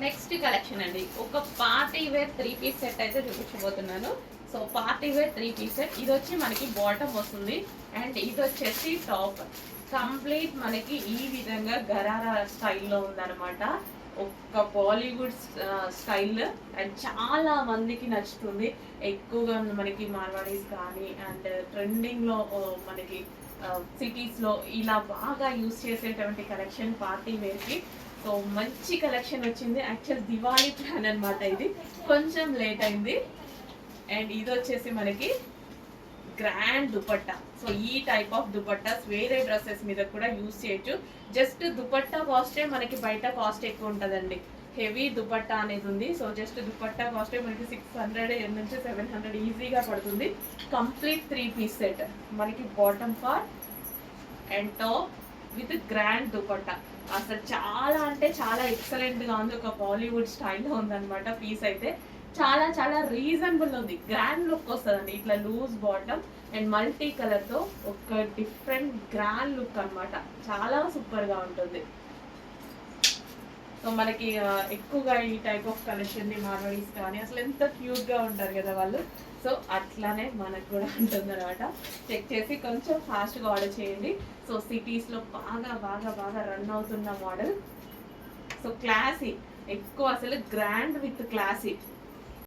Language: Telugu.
నెక్స్ట్ కలెక్షన్ అండి, ఒక పార్టీ వేర్ 3 పీస్ సెట్ అయితే చూపించబోతున్నాను. So party wear 3 piece set, ఇది వచ్చి మనకి బాటమ్ వస్తుంది అండ్ ఇది వచ్చేసి టాప్. కంప్లీట్ మనకి ఈ విధంగా గరారా స్టైల్లో ఉందన్నమాట. ఒక బాలీవుడ్ స్టైల్ అండ్ చాలా మందికి నచ్చుతుంది. ఎక్కువగా మనకి మార్వాడీస్ కానీ అండ్ ట్రెండింగ్లో మనకి సిటీస్లో ఇలా బాగా యూస్ చేసేటువంటి కలెక్షన్ పార్టీ వేర్కి. సో మంచి కలెక్షన్ వచ్చింది. యాక్చువల్ దివాళీ ప్లాన్ అనమాట, ఇది కొంచెం లేట్ అయింది. అండ్ ఇది వచ్చేసి మనకి గ్రాండ్ దుపట్టా. సో ఈ టైప్ ఆఫ్ దుపట్టాస్ వేరే డ్రెస్సెస్ మీద కూడా యూస్ చేయొచ్చు. జస్ట్ దుపట్టా కాస్టే మనకి బయట కాస్ట్ ఎక్కువ ఉంటుందండి. హెవీ దుపట్టా అనేది ఉంది. సో జస్ట్ దుపట్టా కాస్టే మనకి 600 నుంచి 700 ఈజీగా పడుతుంది. కంప్లీట్ 3 పీస్ సెట్, మనకి bottom part and top with grand dupatta. అసలు చాలా అంటే చాలా ఎక్సలెంట్గా ఉంది. ఒక బాలీవుడ్ స్టైల్లో ఉందన్నమాట. పీస్ అయితే చాలా చాలా రీజనబుల్ ఉంది. గ్రాండ్ లుక్ వస్తుందండి. ఇట్లా లూజ్ బాటమ్ అండ్ మల్టీ కలర్తో ఒక డిఫరెంట్ గ్రాండ్ లుక్ అనమాట. చాలా సూపర్గా ఉంటుంది. సో మనకి ఎక్కువగా ఈ టైప్ ఆఫ్ కలెక్షన్ని మార్వాడీస్ కానీ అసలు ఎంత క్యూట్గా ఉంటారు కదా వాళ్ళు. సో అట్లానే మనకు కూడా ఉంటుంది అనమాట. చెక్ చేసి కొంచెం ఫాస్ట్గా ఆర్డర్ చేయండి. సో సిటీస్లో బాగా బాగా బాగా రన్ అవుతున్న మోడల్. సో క్లాసీ, ఎక్కువ అసలు గ్రాండ్ విత్ క్లాసీ.